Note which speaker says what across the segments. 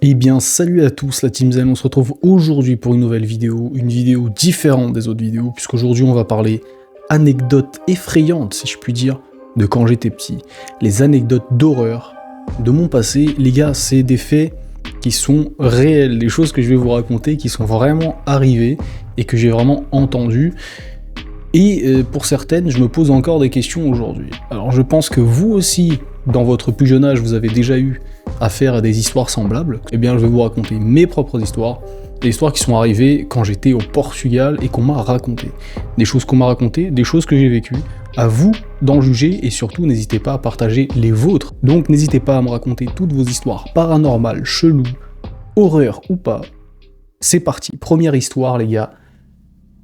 Speaker 1: Eh bien salut à tous la Team Zen, on se retrouve aujourd'hui pour une nouvelle vidéo, une vidéo différente des autres vidéos, puisqu'aujourd'hui on va parler anecdotes effrayantes, si je puis dire, de quand j'étais petit. Les anecdotes d'horreur de mon passé, les gars, c'est des faits qui sont réels, des choses que je vais vous raconter qui sont vraiment arrivées et que j'ai vraiment entendues. Et pour certaines, je me pose encore des questions aujourd'hui. Alors je pense que vous aussi, dans votre plus jeune âge, vous avez déjà eu affaire à des histoires semblables. Eh bien, je vais vous raconter mes propres histoires, des histoires qui sont arrivées quand j'étais au Portugal et qu'on m'a racontées. Des choses qu'on m'a racontées, des choses que j'ai vécues. À vous d'en juger et surtout, n'hésitez pas à partager les vôtres. Donc, n'hésitez pas à me raconter toutes vos histoires paranormales, cheloues, horreur ou pas. C'est parti, première histoire, les gars,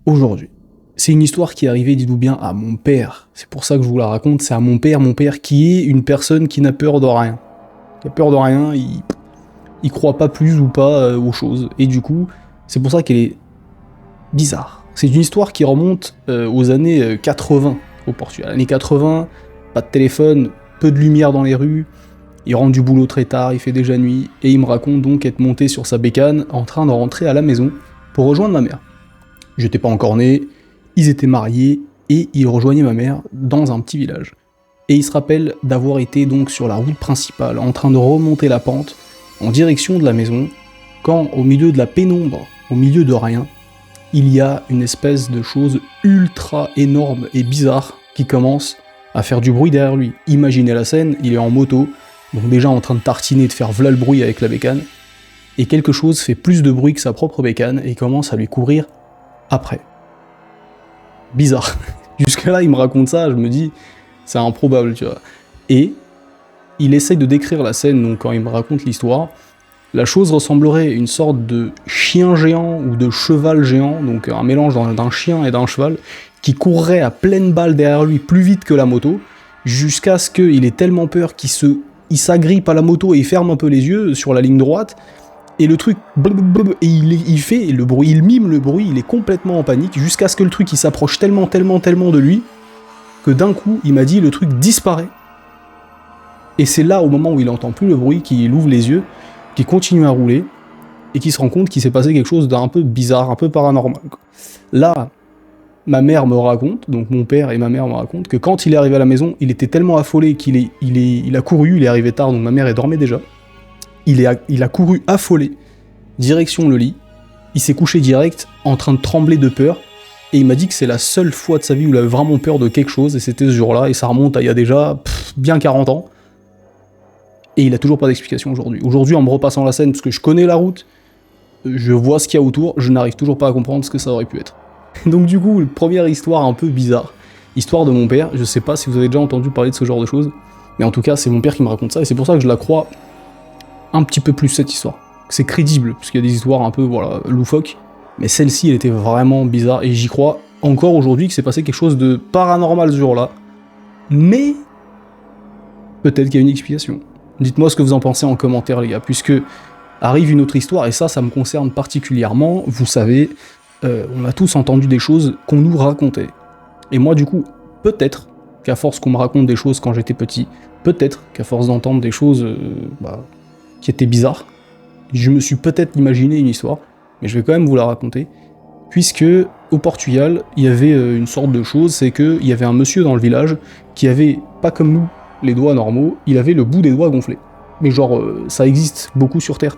Speaker 1: aujourd'hui. C'est une histoire qui est arrivée, dites-vous bien, à mon père. C'est pour ça que je vous la raconte, c'est à mon père qui est une personne qui n'a peur de rien. Il a peur de rien, il croit pas plus ou pas aux choses. Et du coup, c'est pour ça qu'elle est bizarre. C'est une histoire qui remonte aux années 80 au Portugal. Années 80, pas de téléphone, peu de lumière dans les rues, il rentre du boulot très tard, il fait déjà nuit, et il me raconte donc être monté sur sa bécane en train de rentrer à la maison pour rejoindre ma mère. J'étais pas encore né, ils étaient mariés, et il rejoignait ma mère dans un petit village. Et il se rappelle d'avoir été donc sur la route principale, en train de remonter la pente, en direction de la maison, quand au milieu de la pénombre, au milieu de rien, il y a une espèce de chose ultra énorme et bizarre qui commence à faire du bruit derrière lui. Imaginez la scène, il est en moto, donc déjà en train de tartiner, de faire v'là le bruit avec la bécane, et quelque chose fait plus de bruit que sa propre bécane et commence à lui courir après. Bizarre. Jusque là, il me raconte ça, je me dis, c'est improbable, tu vois. Et il essaye de décrire la scène, donc quand il me raconte l'histoire, la chose ressemblerait à une sorte de chien géant ou de cheval géant, donc un mélange d'un chien et d'un cheval, qui courrait à pleine balle derrière lui plus vite que la moto, jusqu'à ce qu'il ait tellement peur qu'il s'agrippe à la moto et il ferme un peu les yeux sur la ligne droite, et le truc, et il fait le bruit, il mime le bruit, il est complètement en panique, jusqu'à ce que le truc il s'approche tellement de lui, que d'un coup, il m'a dit, le truc disparaît. Et c'est là, au moment où il entend plus le bruit, qu'il ouvre les yeux, qu'il continue à rouler, et qu'il se rend compte qu'il s'est passé quelque chose d'un peu bizarre, un peu paranormal. Là, ma mère me raconte, donc mon père et ma mère me racontent, que quand il est arrivé à la maison, il était tellement affolé qu'il a couru, il est arrivé tard, donc ma mère elle dormait déjà. Il a couru affolé, direction le lit, il s'est couché direct, en train de trembler de peur, et il m'a dit que c'est la seule fois de sa vie où il avait vraiment peur de quelque chose, et c'était ce jour-là, et ça remonte à il y a déjà bien 40 ans. Et il a toujours pas d'explication aujourd'hui. Aujourd'hui, en me repassant la scène, parce que je connais la route, je vois ce qu'il y a autour, je n'arrive toujours pas à comprendre ce que ça aurait pu être. Donc du coup, première histoire un peu bizarre. Histoire de mon père, je sais pas si vous avez déjà entendu parler de ce genre de choses, mais en tout cas, c'est mon père qui me raconte ça, et c'est pour ça que je la crois un petit peu plus, cette histoire. C'est crédible, parce qu'il y a des histoires un peu, voilà, loufoques, mais celle-ci, elle était vraiment bizarre, et j'y crois encore aujourd'hui que c'est passé quelque chose de paranormal ce jour-là. Mais peut-être qu'il y a une explication. Dites-moi ce que vous en pensez en commentaire, les gars, puisque arrive une autre histoire, et ça me concerne particulièrement. Vous savez, on a tous entendu des choses qu'on nous racontait. Et moi, du coup, peut-être qu'à force qu'on me raconte des choses quand j'étais petit, peut-être qu'à force d'entendre des choses qui étaient bizarres, je me suis peut-être imaginé une histoire, mais je vais quand même vous la raconter, puisque au Portugal, il y avait une sorte de chose, c'est qu'il y avait un monsieur dans le village qui avait, pas comme nous, les doigts normaux, il avait le bout des doigts gonflé. Mais genre, ça existe beaucoup sur Terre.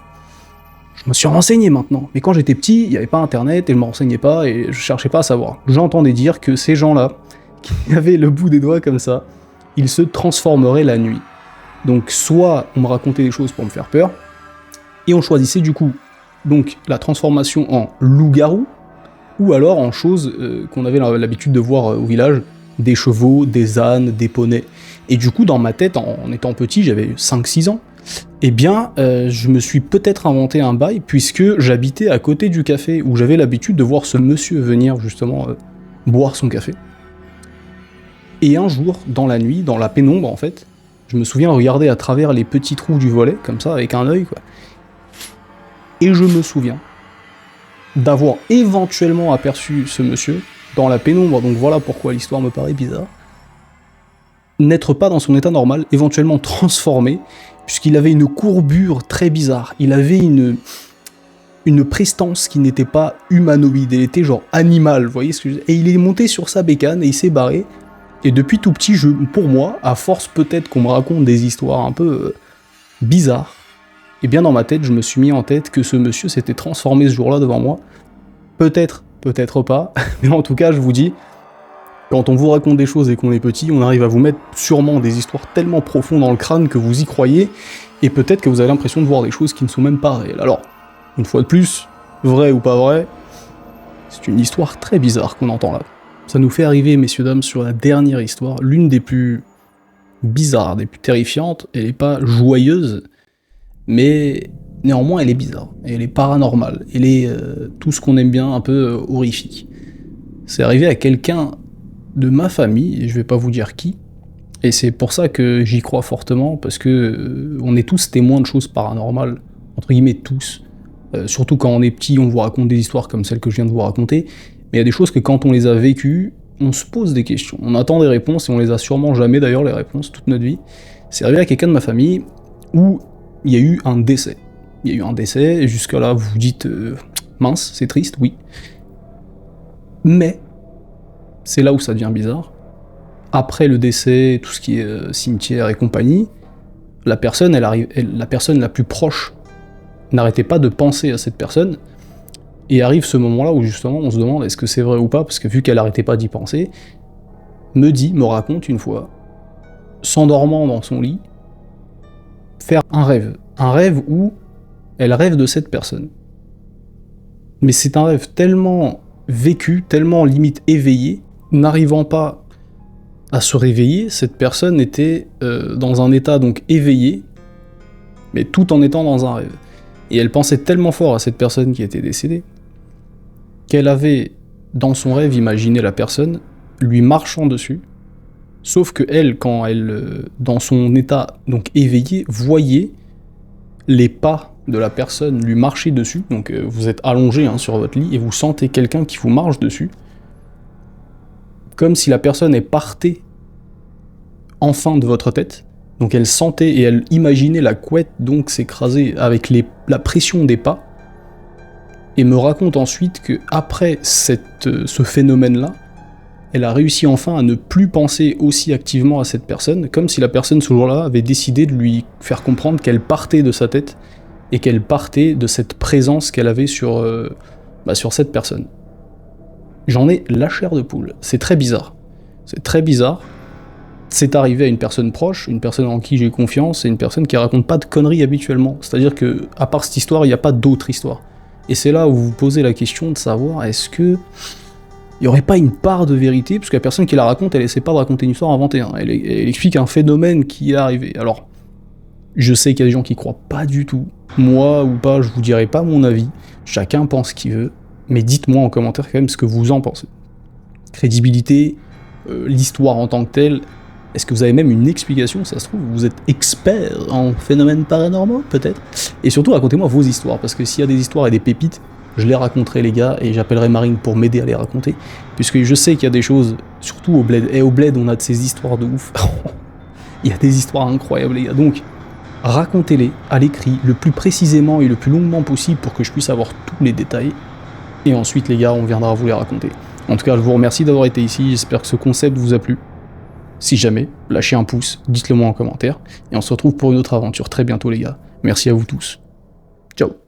Speaker 1: Je me suis renseigné maintenant, mais quand j'étais petit, il n'y avait pas internet, et je me renseignais pas, et je cherchais pas à savoir. J'entendais dire que ces gens-là, qui avaient le bout des doigts comme ça, ils se transformeraient la nuit. Donc soit on me racontait des choses pour me faire peur, et on choisissait du coup donc la transformation en loup-garou, ou alors en choses qu'on avait l'habitude de voir au village, des chevaux, des ânes, des poneys. Et du coup, dans ma tête, en étant petit, j'avais 5-6 ans, eh bien, je me suis peut-être inventé un bail, puisque j'habitais à côté du café, où j'avais l'habitude de voir ce monsieur venir, justement, boire son café. Et un jour, dans la nuit, dans la pénombre, en fait, je me souviens regarder à travers les petits trous du volet, comme ça, avec un œil, quoi. Et je me souviens d'avoir éventuellement aperçu ce monsieur dans la pénombre, donc voilà pourquoi l'histoire me paraît bizarre, n'être pas dans son état normal, éventuellement transformé, puisqu'il avait une courbure très bizarre. Il avait une prestance qui n'était pas humanoïde, elle était genre animale, vous voyez ce que je veux dire. Et il est monté sur sa bécane et il s'est barré. Et depuis tout petit, pour moi, à force peut-être qu'on me raconte des histoires un peu bizarres, et bien dans ma tête, je me suis mis en tête que ce monsieur s'était transformé ce jour-là devant moi. Peut-être, peut-être pas, mais en tout cas, je vous dis, quand on vous raconte des choses et qu'on est petit, on arrive à vous mettre sûrement des histoires tellement profondes dans le crâne que vous y croyez, et peut-être que vous avez l'impression de voir des choses qui ne sont même pas réelles. Alors, une fois de plus, vrai ou pas vrai, c'est une histoire très bizarre qu'on entend là. Ça nous fait arriver, messieurs dames, sur la dernière histoire, l'une des plus bizarres, des plus terrifiantes. Elle n'est pas joyeuse, mais néanmoins elle est bizarre, elle est paranormale, elle est tout ce qu'on aime bien, un peu horrifique. C'est arrivé à quelqu'un de ma famille, et je vais pas vous dire qui, et c'est pour ça que j'y crois fortement, parce que on est tous témoins de choses paranormales, entre guillemets tous. Surtout quand on est petit, on vous raconte des histoires comme celle que je viens de vous raconter, mais il y a des choses que quand on les a vécues, on se pose des questions, on attend des réponses, et on les a sûrement jamais d'ailleurs les réponses, toute notre vie. C'est arrivé à quelqu'un de ma famille où il y a eu un décès. Il y a eu un décès, et jusqu'à là vous vous dites mince, c'est triste, oui. Mais, c'est là où ça devient bizarre, après le décès, tout ce qui est cimetière et compagnie, la personne la plus proche n'arrêtait pas de penser à cette personne, et arrive ce moment-là où justement on se demande est-ce que c'est vrai ou pas, parce que vu qu'elle arrêtait pas d'y penser, me raconte une fois, s'endormant dans son lit, faire un rêve où elle rêve de cette personne. Mais c'est un rêve tellement vécu, tellement limite éveillé, n'arrivant pas à se réveiller, cette personne était dans un état donc éveillé, mais tout en étant dans un rêve. Et elle pensait tellement fort à cette personne qui était décédée, qu'elle avait, dans son rêve, imaginé la personne lui marchant dessus, sauf que elle, quand elle, dans son état donc éveillé, voyait les pas de la personne lui marcher dessus, donc vous êtes allongé sur votre lit, et vous sentez quelqu'un qui vous marche dessus, comme si la personne partait enfin de votre tête, donc elle sentait et elle imaginait la couette donc s'écraser avec la pression des pas, et me raconte ensuite que après ce phénomène-là, elle a réussi enfin à ne plus penser aussi activement à cette personne, comme si la personne ce jour-là avait décidé de lui faire comprendre qu'elle partait de sa tête, et qu'elle partait de cette présence qu'elle avait sur cette personne. J'en ai la chair de poule, c'est très bizarre. C'est très bizarre. C'est arrivé à une personne proche, une personne en qui j'ai confiance, et une personne qui raconte pas de conneries habituellement. C'est-à-dire que, à part cette histoire, il n'y a pas d'autre histoire. Et c'est là où vous vous posez la question de savoir, est-ce que il n'y aurait pas une part de vérité, parce que la personne qui la raconte, elle essaie pas de raconter une histoire inventée, elle explique un phénomène qui est arrivé. Alors, je sais qu'il y a des gens qui croient pas du tout, moi ou pas, je vous dirai pas mon avis, chacun pense ce qu'il veut, mais dites-moi en commentaire quand même ce que vous en pensez. Crédibilité, l'histoire en tant que telle, est-ce que vous avez même une explication, ça se trouve, vous êtes expert en phénomènes paranormaux, peut-être? Et surtout, racontez-moi vos histoires, parce que s'il y a des histoires et des pépites, je les raconterai les gars, et j'appellerai Marine pour m'aider à les raconter, puisque je sais qu'il y a des choses, surtout au bled, et au bled on a de ces histoires de ouf, il y a des histoires incroyables les gars, donc racontez-les à l'écrit, le plus précisément et le plus longuement possible pour que je puisse avoir tous les détails, et ensuite les gars, on viendra vous les raconter. En tout cas, je vous remercie d'avoir été ici, j'espère que ce concept vous a plu. Si jamais, lâchez un pouce, dites-le moi en commentaire, et on se retrouve pour une autre aventure très bientôt les gars. Merci à vous tous. Ciao.